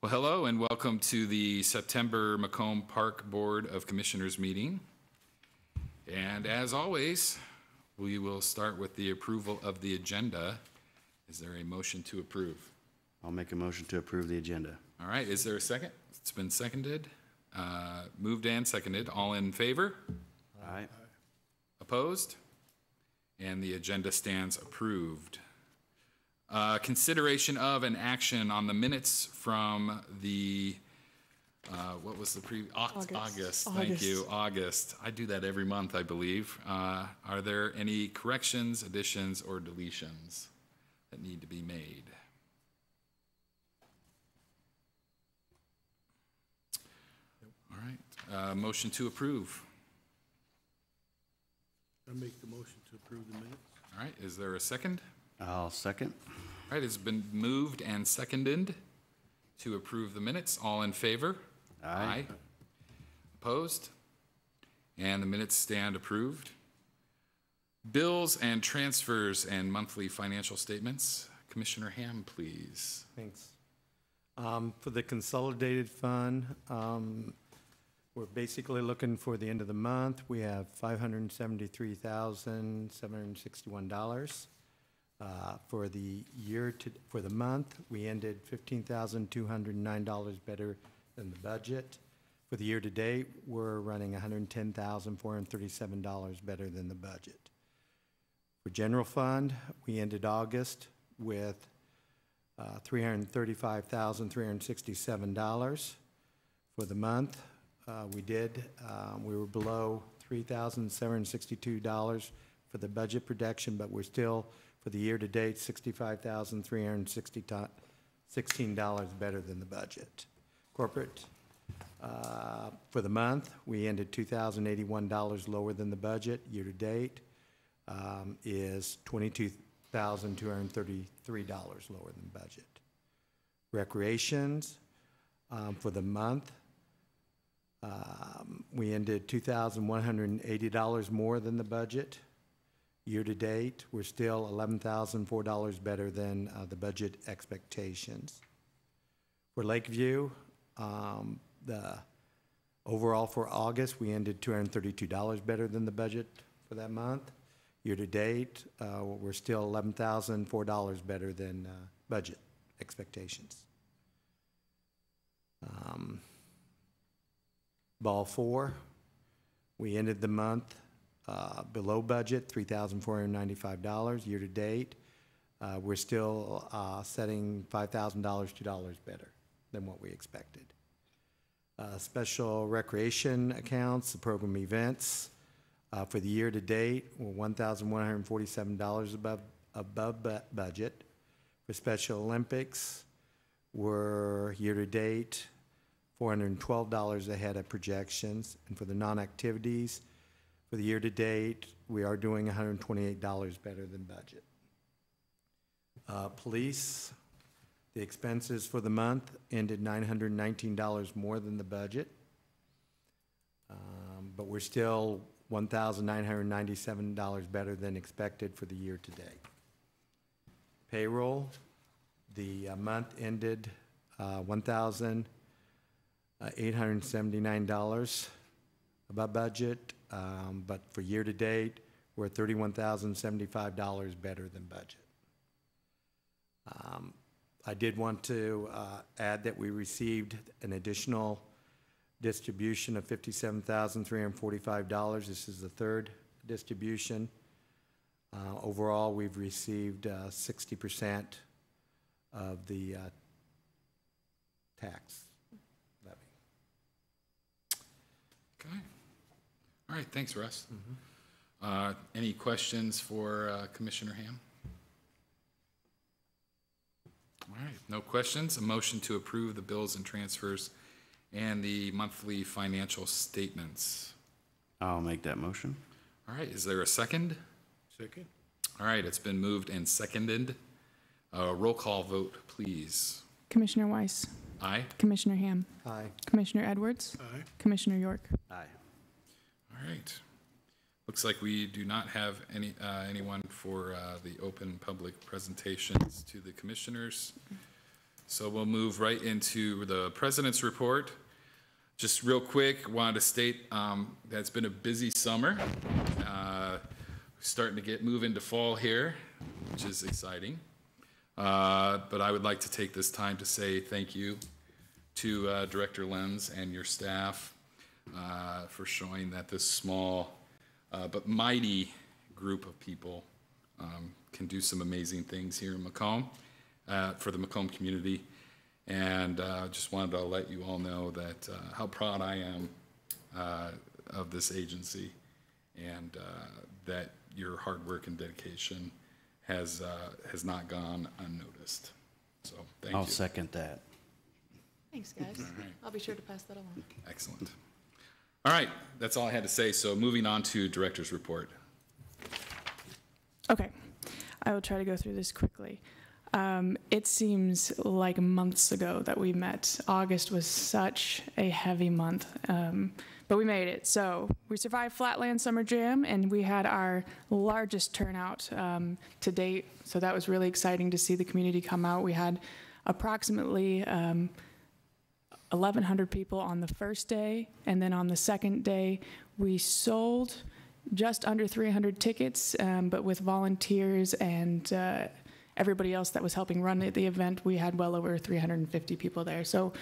Well, hello and welcome to the September Macomb Park Board of Commissioners meeting. And as always, we will start with the approval of the agenda. Is there a motion to approve? I'll make a motion to approve the agenda. All right, is there a second? It's been seconded. Moved and seconded. All in favor? Aye. Opposed? And the agenda stands approved. Consideration of an action on the minutes from the, what was the August. Thank you, August. I do that every month, I believe. Are there any corrections, additions, or deletions that need to be made? All right, motion to approve. I make the motion to approve the minutes. All right, is there a second? I'll second. All right, it's been moved and seconded to approve the minutes. All in favor? Aye. Opposed? And the minutes stand approved. Bills and transfers and monthly financial statements. Commissioner Ham, please. Thanks. For the consolidated fund, we're basically looking for the end of the month. We have $573,761. For the for the month, we ended $15,209 better than the budget. For the year to date, we're running $110,437 better than the budget. For general fund, we ended August with $335,367. For the month, we were below $3,762 for the budget projection, but we're still, for the year to date, $65,316 better than the budget. Corporate, for the month, we ended $2,081 lower than the budget. Year to date is $22,233 lower than budget. Recreations, for the month, we ended $2,180 more than the budget. Year to date, we're still $11,004 better than the budget expectations. For Lakeview, the overall for August, we ended $232 better than the budget for that month. Year to date, we're still $11,004 better than budget expectations. Ball 4, we ended the month below budget, $3,495. Year to date, we're still setting $5,000 better than what we expected. Special recreation accounts, the program events, for the year to date, we're $1,147 above budget. For Special Olympics, we're year to date $412 ahead of projections. And for the non-activities, for the year to date, we are doing $128 better than budget. Police, the expenses for the month ended $919 more than the budget, but we're still $1,997 better than expected for the year to date. Payroll, the month ended $1,879 above budget, but for year to date, we're at $31,075 better than budget. I did want to add that we received an additional distribution of $57,345. This is the third distribution. Overall, we've received 60% of the tax levy. Okay. All right, thanks, Russ. Any questions for Commissioner Ham? All right, no questions. A motion to approve the bills and transfers and the monthly financial statements. I'll make that motion. All right, is there a second? Second. All right, it's been moved and seconded. Roll call vote, please. Commissioner Weiss. Aye. Commissioner Ham. Aye. Commissioner Edwards. Aye. Commissioner York. Aye. All right. Looks like we do not have anyone for the open public presentations to the commissioners. So we'll move right into the president's report. Just real quick, wanted to state that it's been a busy summer. Starting to move into fall here, which is exciting. But I would like to take this time to say thank you to Director Lenz and your staff for showing that this small but mighty group of people can do some amazing things here in Macomb for the Macomb community. And just wanted to let you all know that how proud I am of this agency, and that your hard work and dedication has not gone unnoticed. So thank you. I'll second that. Thanks, guys. right. I'll be sure to pass that along. Excellent. All right, that's all I had to say. So moving on to director's report. Okay, I will try to go through this quickly. It seems like months ago that we met. August was such a heavy month, but we made it. So we survived Flatland Summer Jam, and we had our largest turnout to date. So that was really exciting to see the community come out. We had approximately 1,100 people on the first day, and then on the second day, we sold just under 300 tickets, but with volunteers and everybody else that was helping run the event, we had well over 350 people there. So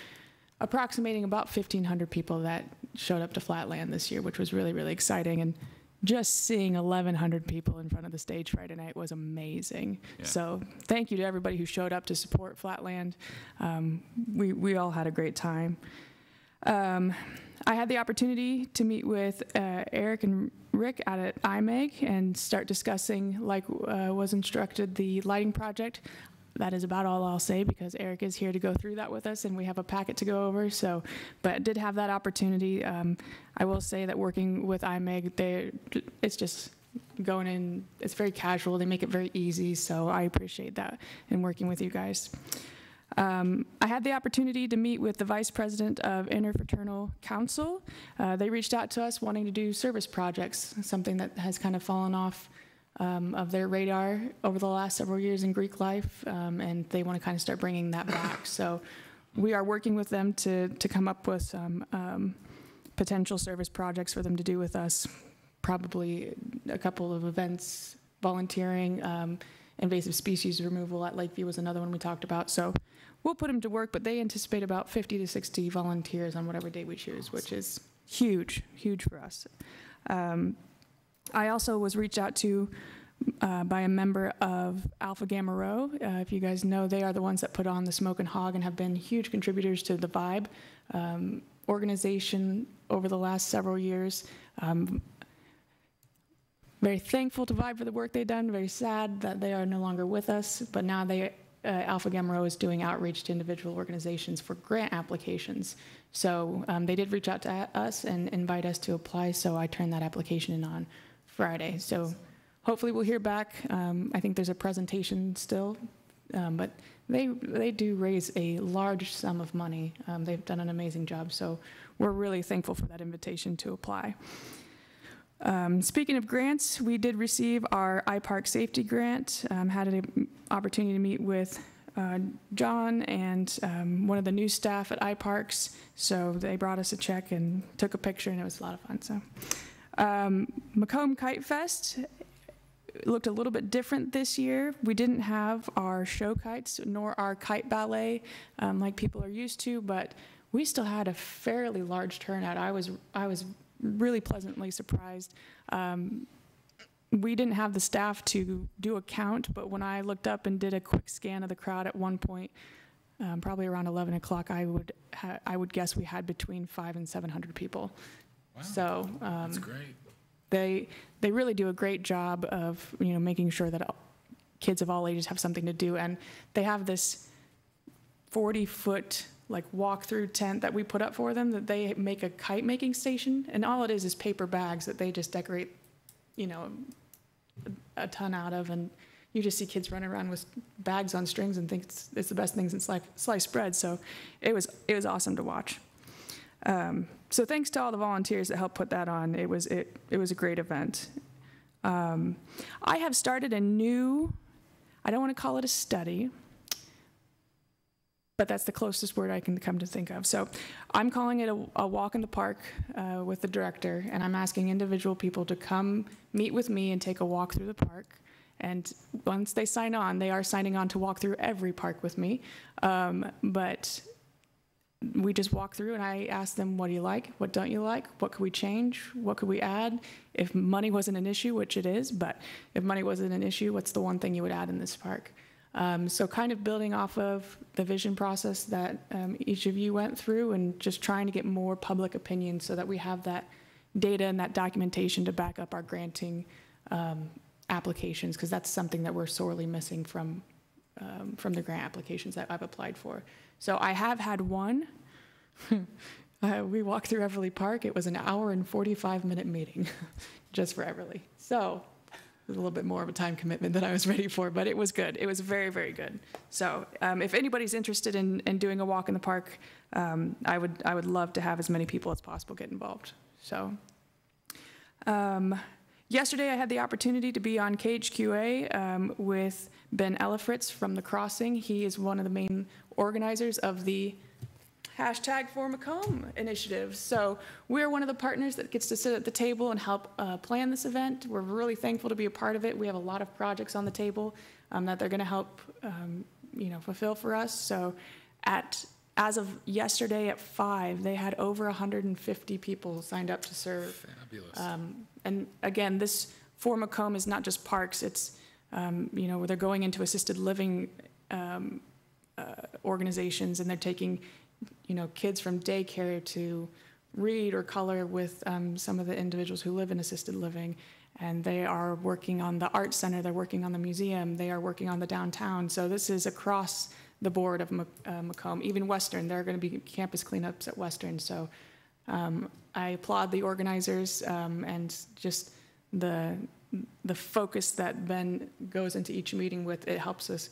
approximating about 1,500 people that showed up to Flatland this year, which was really, really exciting. And just seeing 1,100 people in front of the stage Friday night was amazing. Yeah. So thank you to everybody who showed up to support Flatland. We all had a great time. I had the opportunity to meet with Eric and Rick out at IMEG and start discussing, like was instructed, the lighting project. That is about all I'll say, because Eric is here to go through that with us, and we have a packet to go over. So, but did have that opportunity. I will say that working with IMEG, it's just going in. It's very casual. They make it very easy. So I appreciate that in working with you guys. I had the opportunity to meet with the Vice President of Interfraternal Council. They reached out to us wanting to do service projects, something that has kind of fallen off of their radar over the last several years in Greek life, and they want to kind of start bringing that back. So we are working with them to come up with some potential service projects for them to do with us, probably a couple of events, volunteering, invasive species removal at Lakeview was another one we talked about. So we'll put them to work, but they anticipate about 50 to 60 volunteers on whatever day we choose, which is huge, huge for us. I also was reached out to by a member of Alpha Gamma Rho. If you guys know, they are the ones that put on the Smoke and Hog and have been huge contributors to the Vibe organization over the last several years. Very thankful to Vibe for the work they've done. Very sad that they are no longer with us, but now Alpha Gamma Rho is doing outreach to individual organizations for grant applications. So they did reach out to us and invite us to apply, so I turned that application in on Friday. So hopefully we'll hear back. I think there's a presentation still, but they do raise a large sum of money. They've done an amazing job, so we're really thankful for that invitation to apply. Speaking of grants, we did receive our iPark safety grant. Had an opportunity to meet with John and one of the new staff at iParks. So they brought us a check and took a picture, and it was a lot of fun. So Macomb Kite Fest looked a little bit different this year. We didn't have our show kites nor our kite ballet like people are used to, but we still had a fairly large turnout. I was really pleasantly surprised. We didn't have the staff to do a count, but when I looked up and did a quick scan of the crowd at one point, probably around 11 o'clock, I would guess we had between 500 and 700 people. Wow, so that's great. They really do a great job of making sure that kids of all ages have something to do, and they have this 40-foot walk-through tent that we put up for them, that they make a kite making station, and all it is paper bags that they just decorate a ton out of, and you just see kids running around with bags on strings and think it's the best thing since sliced bread. So it was awesome to watch. So thanks to all the volunteers that helped put that on. It was a great event. I have started a new, I don't want to call it a study, but that's the closest word I can come to think of. So I'm calling it a walk in the park with the director, and I'm asking individual people to come meet with me and take a walk through the park. And once they sign on, they are signing on to walk through every park with me. But we just walk through and I ask them, what do you like? What don't you like? What could we change? What could we add? If money wasn't an issue, which it is, but if money wasn't an issue, what's the one thing you would add in this park? So kind of building off of the vision process that each of you went through and just trying to get more public opinion so that we have that data and that documentation to back up our granting applications, because that's something that we're sorely missing from the grant applications that I've applied for. So I have had one. We walked through Everly Park. It was an hour and 45-minute meeting just for Everly. So it was a little bit more of a time commitment than I was ready for, but it was good. It was very, very good. So if anybody's interested in doing a walk in the park, I would love to have as many people as possible get involved. So yesterday I had the opportunity to be on KHQA with Ben Elifritz from The Crossing. He is one of the main organizers of the #4Macomb initiative. So we're one of the partners that gets to sit at the table and help plan this event. We're really thankful to be a part of it. We have a lot of projects on the table that they're going to help fulfill for us. So as of yesterday at 5, they had over 150 people signed up to serve. Fabulous. And again, this 4Macomb is not just parks. It's where they're going into assisted living organizations, and they're taking kids from daycare to read or color with some of the individuals who live in assisted living. And they are working on the art center, they're working on the museum, they are working on the downtown. So this is across the board of Macomb. Even Western, there are going to be campus cleanups at Western. So I applaud the organizers and just the focus that Ben goes into each meeting with. It helps us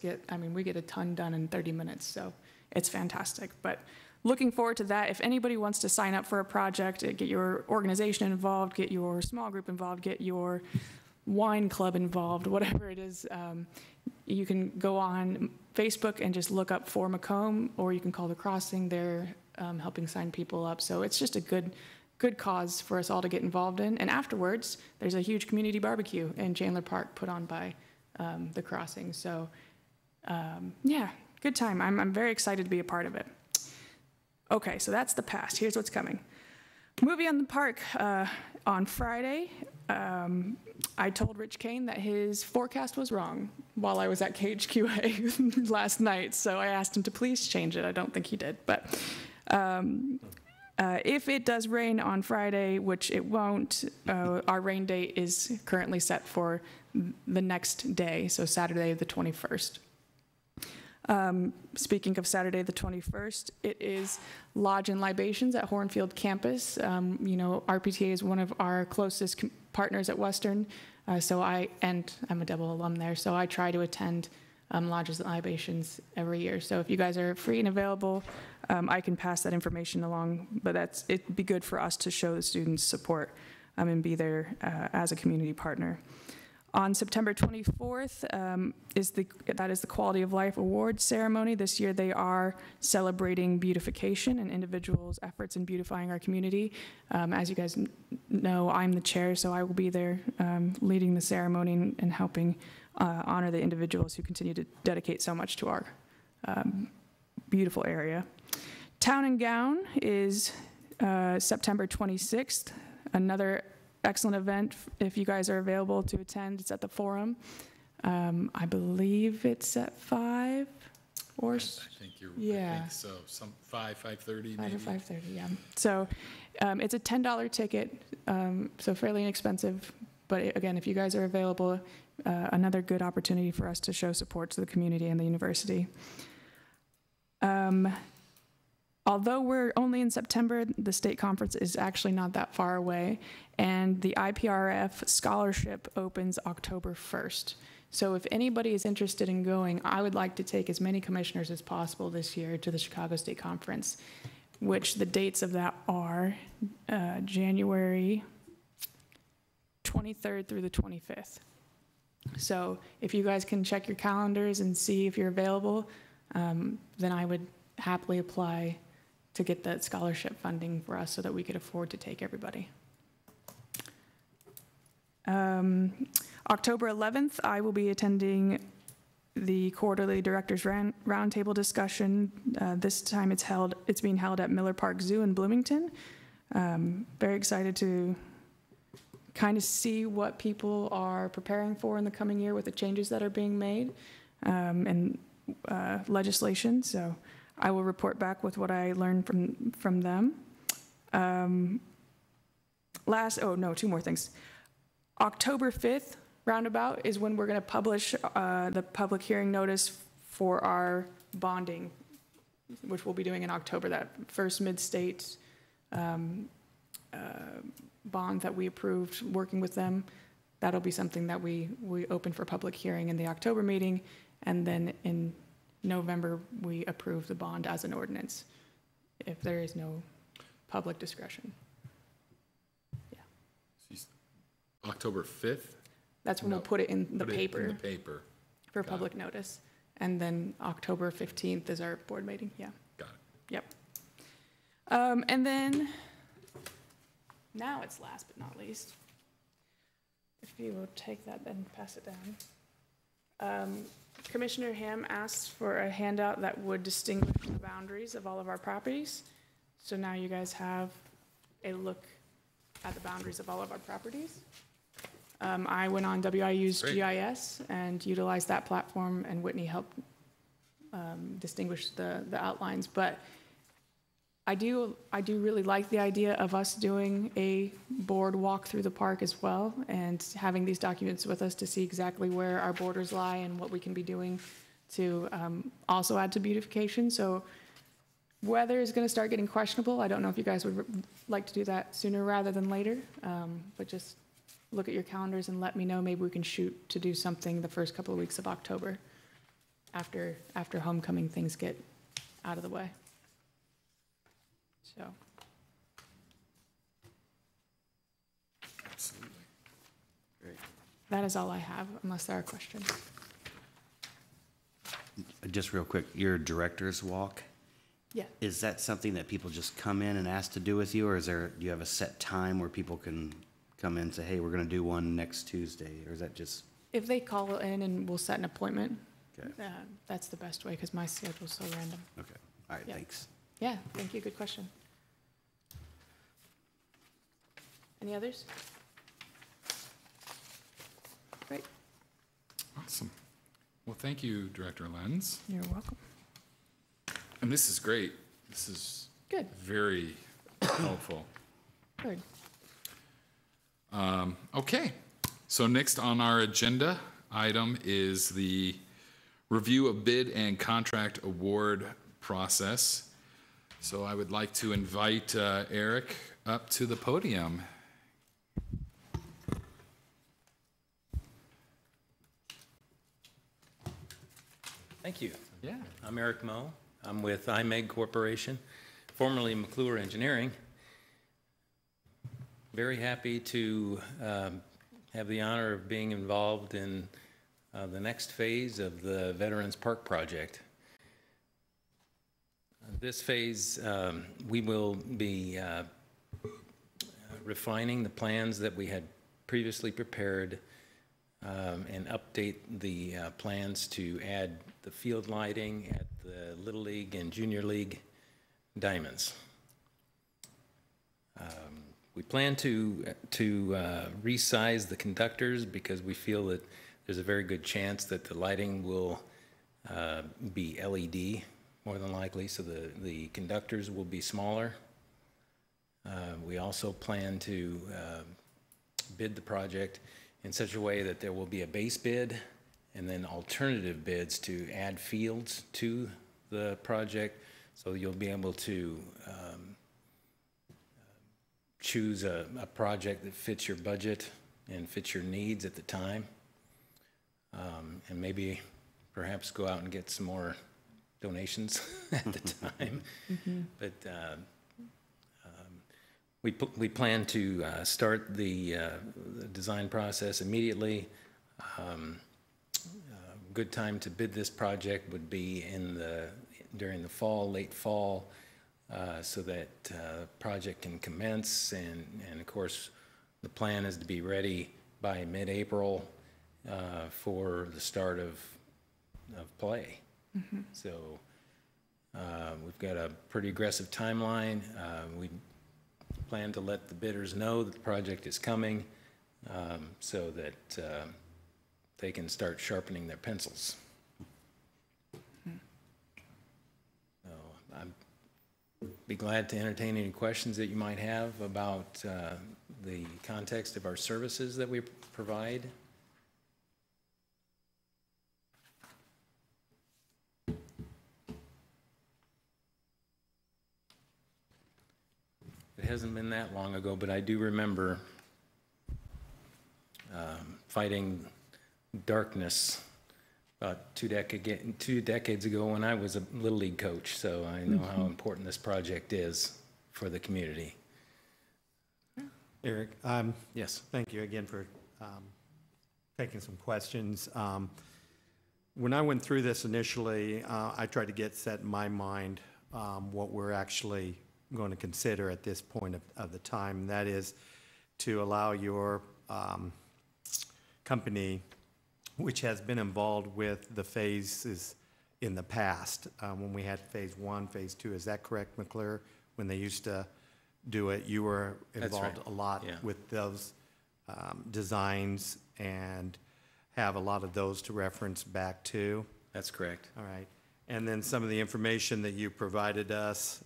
we get a ton done in 30 minutes, so it's fantastic. But looking forward to that. If anybody wants to sign up for a project, get your organization involved, get your small group involved, get your wine club involved, whatever it is, you can go on Facebook and just look up 4Macomb, or you can call The Crossing. They're helping sign people up. So it's just a good cause for us all to get involved in. And afterwards, there's a huge community barbecue in Chandler Park put on by The Crossing. So yeah, good time. I'm very excited to be a part of it. Okay, so that's the past. Here's what's coming. Movie on the Park on Friday. I told Rich Kane that his forecast was wrong while I was at KHQA last night, so I asked him to please change it. I don't think he did, but if it does rain on Friday, which it won't, our rain date is currently set for the next day, so Saturday the 21st. Speaking of Saturday the 21st, it is Lodge and Libations at Hornfield campus. RPTA is one of our closest partners at Western, and I'm a double alum there, so I try to attend Lodges and Libations every year. So if you guys are free and available, I can pass that information along, but it'd be good for us to show the students support and be there as a community partner. On September 24th that is the Quality of Life Awards ceremony. This year they are celebrating beautification and individuals' efforts in beautifying our community. As you guys know, I'm the chair, so I will be there leading the ceremony and helping honor the individuals who continue to dedicate so much to our beautiful area. Town and Gown is September 26th, another excellent event. If you guys are available to attend, it's at the Forum. I believe it's at 5 or I think yeah. I think so. Some 5:30 5 maybe. or 5:30, yeah. So it's a $10 ticket, so fairly inexpensive. But again, if you guys are available, another good opportunity for us to show support to the community and the university. Although we're only in September, the state conference is actually not that far away, and the IPRF scholarship opens October 1st. So if anybody is interested in going, I would like to take as many commissioners as possible this year to the Chicago State Conference, which the dates of that are January 23rd through the 25th. So if you guys can check your calendars and see if you're available, then I would happily apply to get that scholarship funding for us so that we could afford to take everybody. October 11th, I will be attending the quarterly directors roundtable discussion. This time it's being held at Miller Park Zoo in Bloomington. Very excited to kind of see what people are preparing for in the coming year with the changes that are being made and legislation. So I will report back with what I learned from them. Two more things. October 5th, roundabout, is when we're going to publish the public hearing notice for our bonding, which we'll be doing in October, that first mid-state bond that we approved working with them. That'll be something that we open for public hearing in the October meeting, and then in November, we approve the bond as an ordinance, if there is no public discretion. October 5th? That's when we'll put it in the paper. In the paper. For Got public notice. And then October 15th is our board meeting, yeah. Got it. Yep. And then, now it's last but not least. If you will take that and pass it down. Commissioner Ham asked for a handout that would distinguish the boundaries of all of our properties. So now you guys have a look at the boundaries of all of our properties. I went on WIU's Great. GIS and utilized that platform, and Whitney helped distinguish the outlines. But I do really like the idea of us doing a board walk through the park as well, and having these documents with us to see exactly where our borders lie and what we can be doing to also add to beautification. So weather is going to start getting questionable. I don't know if you guys would like to do that sooner rather than later, but just look at your calendars and let me know. Maybe we can shoot to do something the first couple of weeks of October after homecoming things get out of the way. So. Absolutely. Great. That is all I have, unless there are questions. Just real quick, your director's walk, Yeah. is that something that people just come in and ask to do with you, or do you have a set time where people can come in and say, hey, we're gonna do one next Tuesday, or is that just? If they call in and we'll set an appointment, Okay, that's the best way because my schedule's so random. okay, all right, Yeah. thanks. Yeah, thank you, good question. Any others? Great, Awesome. Well, thank you, Director Lenz. you're welcome. And this is great. This is Good, very helpful. good. Okay, so next on our agenda item is the review of bid and contract award process. So I would like to invite Eric up to the podium. Thank you. Yeah. I'm Eric Moe. I'm with IMEG Corporation, formerly McClure Engineering. Very happy to have the honor of being involved in the next phase of the Veterans Park project. This phase, we will be refining the plans that we had previously prepared and update the plans to add the field lighting at the Little League and Junior League diamonds. We plan to resize the conductors because we feel that there's a very good chance that the lighting will be LED more than likely, so the conductors will be smaller. We also plan to bid the project in such a way that there will be a base bid and then alternative bids to add fields to the project, so you'll be able to choose a project that fits your budget and fits your needs at the time, and maybe perhaps go out and get some more donations at the time. Mm-hmm. But we plan to start the design process immediately. Good time to bid this project would be in during the fall, late fall, so that project can commence. And of course, the plan is to be ready by mid-April for the start of play. So we've got a pretty aggressive timeline. We plan to let the bidders know that the project is coming, so that they can start sharpening their pencils. So I'd be glad to entertain any questions that you might have about the context of our services that we provide. It hasn't been that long ago, but I do remember fighting darkness about 2 decades ago when I was a Little League coach, so I know how important this project is for the community. Eric, Yes. thank you again for taking some questions. When I went through this initially, I tried to get set in my mind what we're actually going to consider at this point of the time, and that is to allow your company, which has been involved with the phases in the past, when we had phase 1, phase 2, is that correct, McClure? When they used to do it, you were That's involved right. a lot Yeah. with those designs and have a lot of those to reference back to. That's correct. All right. And then some of the information that you provided us,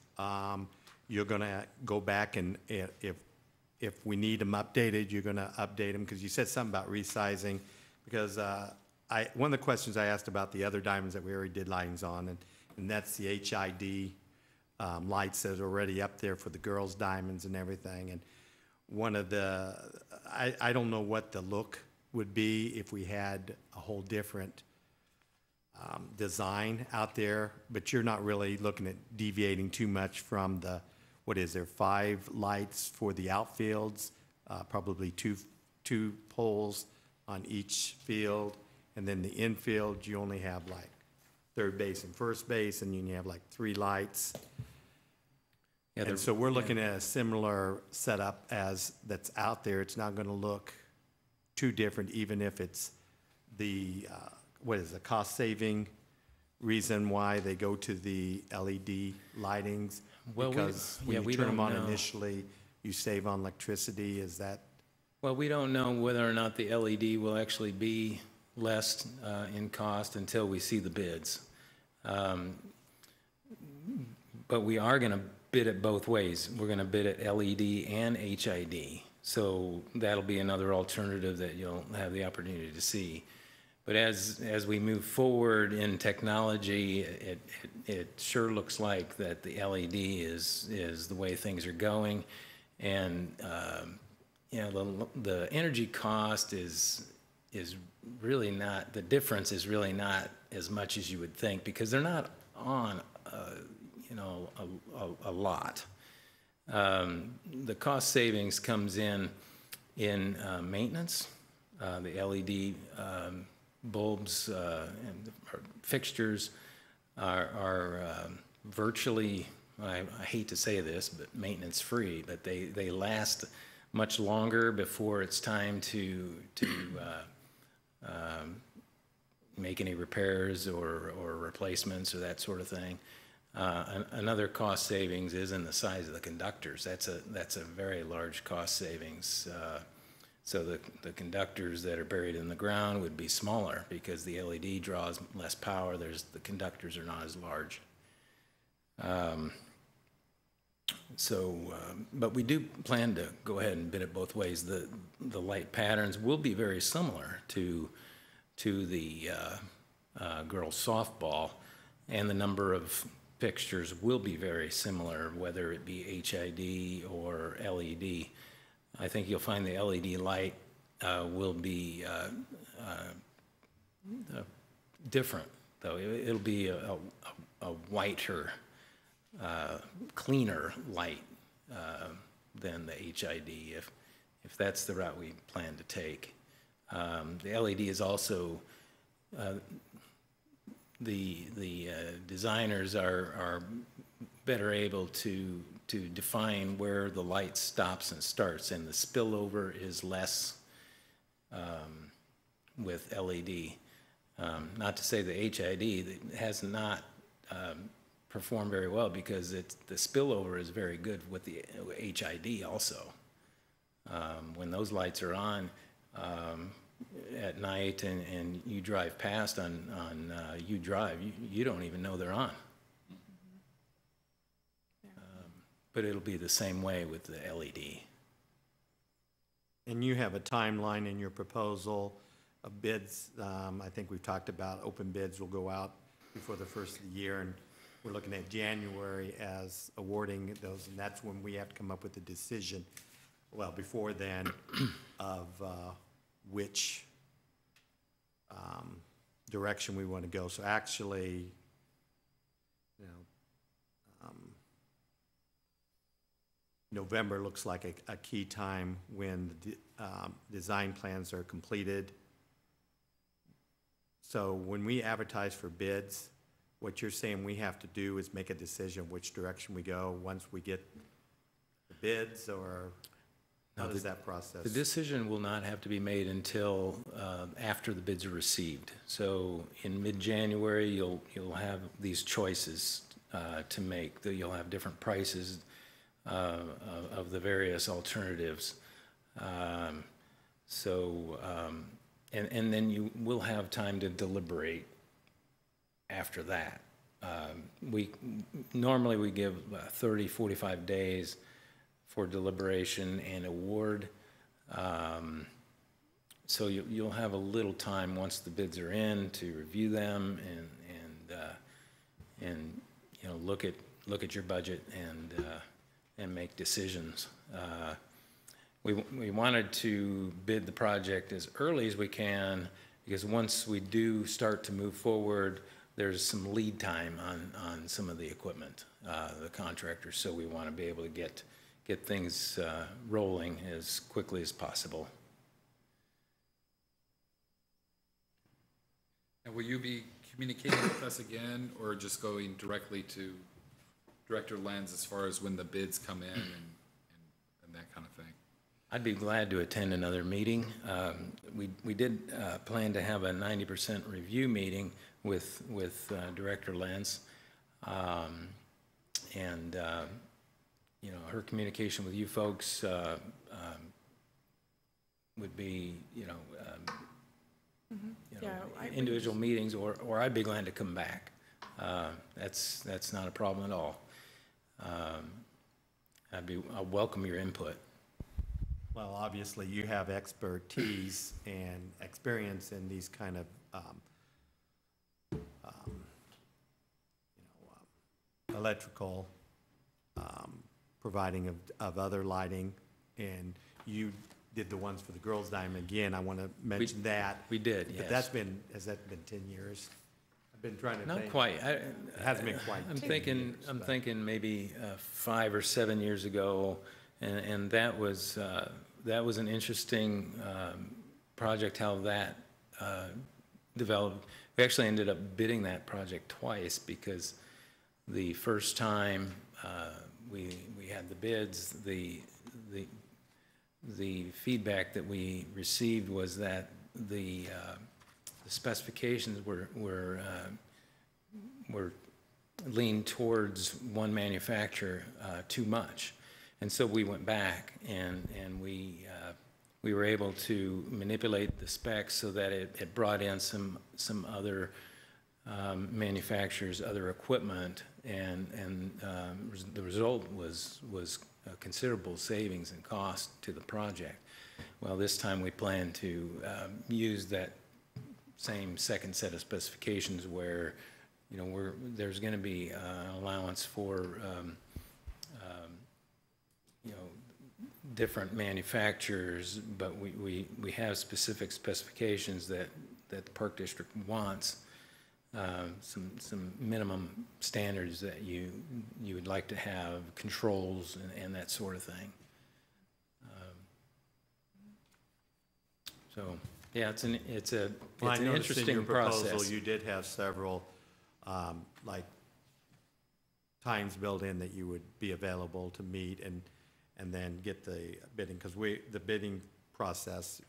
you're going to go back and if we need them updated, you're going to update them, because you said something about resizing, because one of the questions I asked about the other diamonds that we already did lightings on, and that's the HID lights that are already up there for the girls' diamonds and everything. And one of the, I don't know what the look would be if we had a whole different design out there, but you're not really looking at deviating too much from the, what is there, 5 lights for the outfields, probably two poles on each field, and then the infield, you only have like third base and first base, and you have like 3 lights. Yeah, And so we're looking at a similar setup as that's out there. It's not gonna look too different, even if it's the, what is the cost-saving reason why they go to the LED lightings? Well, Because we when you turn don't them on know. initially, you save on electricity, is that? Well, we don't know whether or not the LED will actually be less in cost until we see the bids. But we are going to bid it both ways. We're going to bid it LED and HID. So that'll be another alternative that you'll have the opportunity to see. But as we move forward in technology, it sure looks like that the LED is the way things are going. And you know, the energy cost is really not, the difference is really not as much as you would think, because they're not on you know, a lot. The cost savings comes in maintenance. The LED bulbs and fixtures are virtually, I hate to say this, but maintenance free, but they last much longer before it's time to make any repairs or replacements or that sort of thing. Another cost savings is in the size of the conductors. That's a very large cost savings. So the conductors that are buried in the ground would be smaller because the LED draws less power. The conductors are not as large. But we do plan to go ahead and bid it both ways. The light patterns will be very similar to the girls softball, and the number of fixtures will be very similar, whether it be HID or LED. I think you'll find the LED light will be different, though. It'll be a whiter, cleaner light than the HID, if that's the route we plan to take. The LED is also the designers are better able to define where the light stops and starts, and the spillover is less with LED. Not to say the HID has not performed very well, because the spillover is very good with the HID also. When those lights are on at night and you drive past on U Drive, you don't even know they're on. But it'll be the same way with the LED. And you have a timeline in your proposal of bids. I think we've talked about open bids will go out before the first of the year, and we're looking at January as awarding those, and that's when we have to come up with a decision, well, before then, of which direction we want to go. So actually, you know, November looks like a key time when the design plans are completed. So when we advertise for bids, what you're saying we have to do is make a decision which direction we go once we get the bids, or how does that process? The decision will not have to be made until after the bids are received. So in mid-January, you'll have these choices to make. You'll have different prices of the various alternatives. And then you will have time to deliberate after that. Normally we give 30, 45 days for deliberation and award. So you'll have a little time once the bids are in to review them and you know, look at your budget and make decisions. We wanted to bid the project as early as we can, because once we do start to move forward, there's some lead time on some of the equipment, the contractors, so we want to be able to get things rolling as quickly as possible. And will you be communicating with us again, or just going directly to Director Lenz as far as when the bids come in and that kind of thing? I'd be glad to attend another meeting. We did plan to have a 90% review meeting with Director Lenz, and you know, her communication with you folks would be, you know, individual meetings, or I'd be glad to come back. That's not a problem at all. I'll welcome your input. Well, obviously, you have expertise and experience in these kind of, electrical, providing of other lighting, and you did the ones for the Girls Diamond. Again, I want to mention that. We did, yes. But has that been 10 years? I've been trying to think. Not quite. It hasn't been quite 10 years. I'm thinking maybe 5 or 7 years ago, and that was an interesting project, how that developed. We actually ended up bidding that project twice, because the first time we had the bids, the feedback that we received was that the specifications were leaned towards one manufacturer too much. And so we went back and we were able to manipulate the specs so that it brought in some other manufacturers, other equipment, and the result was a considerable savings in cost to the project. Well, this time we plan to use that same second set of specifications where, you know, there's going to be an allowance for you know, different manufacturers, but we have specific specifications that the Park District wants, some minimum standards that you would like to have, controls and that sort of thing. So yeah, it's an Well, I noticed in interesting your proposal, process. you did have several like times built in that you would be available to meet and then get the bidding, because the bidding process,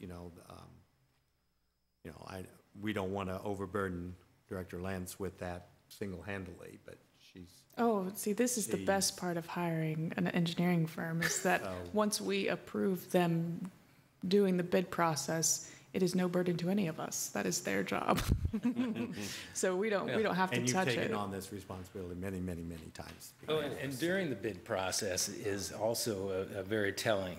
we don't want to overburden Director Lentz with that single-handedly, but she's, Oh, see, this is the best part of hiring an engineering firm, is that once we approve them doing the bid process, it is no burden to any of us. That is their job. So we don't have to and you've touch taken it. on this responsibility many, many, many times. Oh, and during the bid process is also a very telling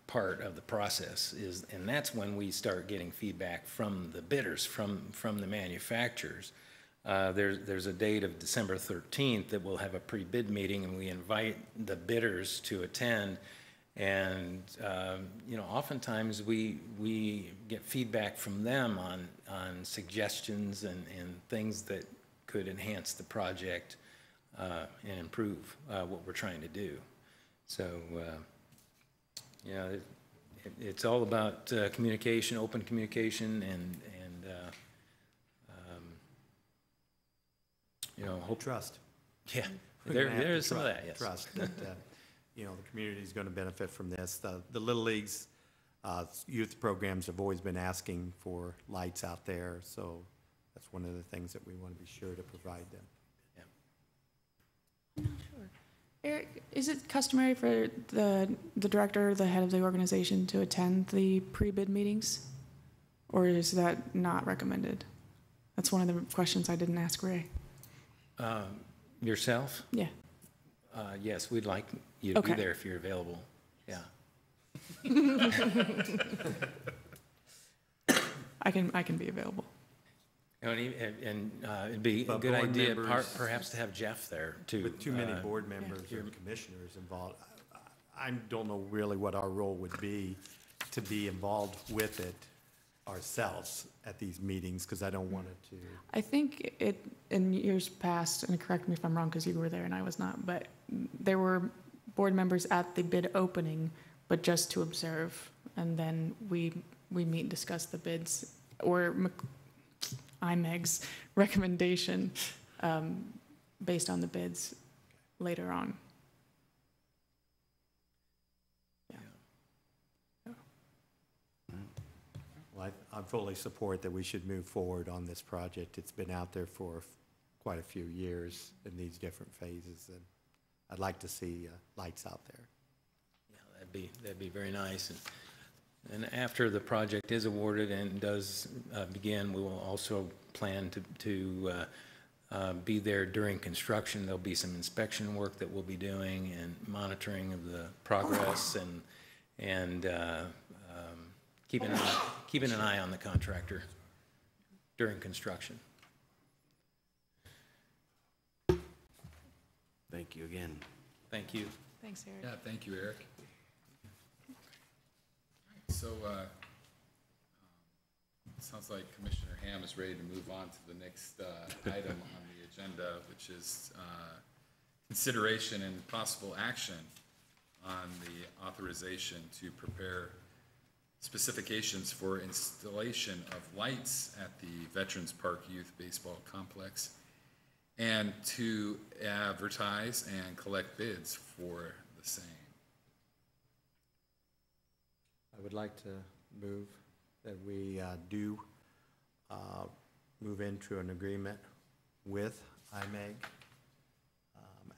part of the process, and that's when we start getting feedback from the bidders, from the manufacturers. There's a date of December 13th that we'll have a pre-bid meeting, and we invite the bidders to attend. And, oftentimes we get feedback from them on suggestions and things that could enhance the project and improve what we're trying to do. So, it's all about communication, open communication, and hope. Trust. Yeah, We're gonna have there to is some of that, yes. Trust that, the community is going to benefit from this. The Little League's youth programs have always been asking for lights out there, so that's one of the things that we want to be sure to provide them. Eric, is it customary for the director, the head of the organization, to attend the pre-bid meetings? Or is that not recommended? That's one of the questions I didn't ask Ray. Yourself? Yeah. Yes, we'd like you to be Okay. there if you're available. Yeah. I can be available. And it'd be a But good board idea members- perhaps to have Jeff there too. With too many board members or commissioners involved, I don't know really what our role would be to be involved with it ourselves at these meetings, because I don't want it to. I think it, in years past, and correct me if I'm wrong because you were there and I was not, but there were board members at the bid opening, but just to observe. And then we meet and discuss the bids, or IMEG's recommendation based on the bids later on. Well, I fully support that we should move forward on this project. It's been out there for quite a few years in these different phases, and I'd like to see lights out there. Yeah, that'd be very nice. And after the project is awarded and does begin, we will also plan to be there during construction. There'll be some inspection work that we'll be doing and monitoring of the progress and keeping an eye on the contractor during construction. Thank you again. Thank you. Thanks, Eric. Yeah, thank you, Eric. So, sounds like Commissioner Ham is ready to move on to the next item on the agenda, which is consideration and possible action on the authorization to prepare specifications for installation of lights at the Veterans Park Youth Baseball Complex, and to advertise and collect bids for the same. I would like to move that we do move into an agreement with IMEG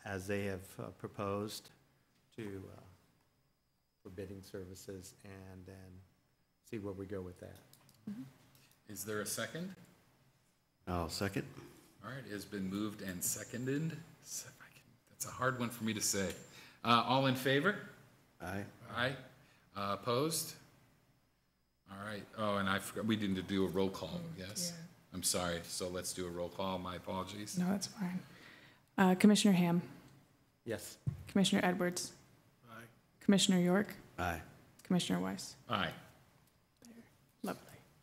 as they have proposed for bidding services, and then see where we go with that. Is there a second? Oh, second? All right, it has been moved and seconded. That's a hard one for me to say. All in favor? Aye. Aye. Opposed? All right. Oh, and I forgot, we didn't do a roll call, yes? yeah. I'm sorry. So let's do a roll call. My apologies. No, that's fine. Commissioner Ham, Yes. Commissioner Edwards, Aye. Commissioner York, Aye. Commissioner Weiss. Aye. Lovely.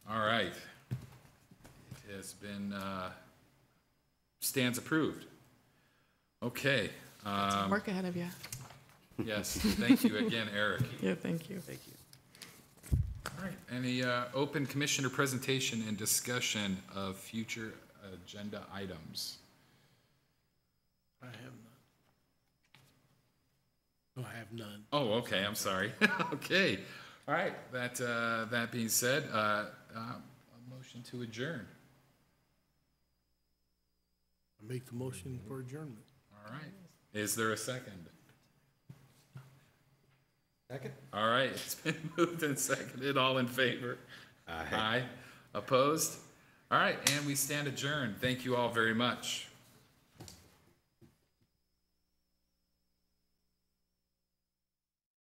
All right. It has been, stands approved. Okay. Work ahead of you. Yes, thank you again, Eric. Yeah, thank you. Thank you. All right, any open commissioner presentation and discussion of future agenda items? I have none. No, I have none. Oh, okay, I'm sorry. Okay, all right, that being said, a motion to adjourn. I make the motion for adjournment. All right, is there a second? Second? All right, it's been moved and seconded, all in favor? Aye. Opposed? All right, and we stand adjourned. Thank you all very much.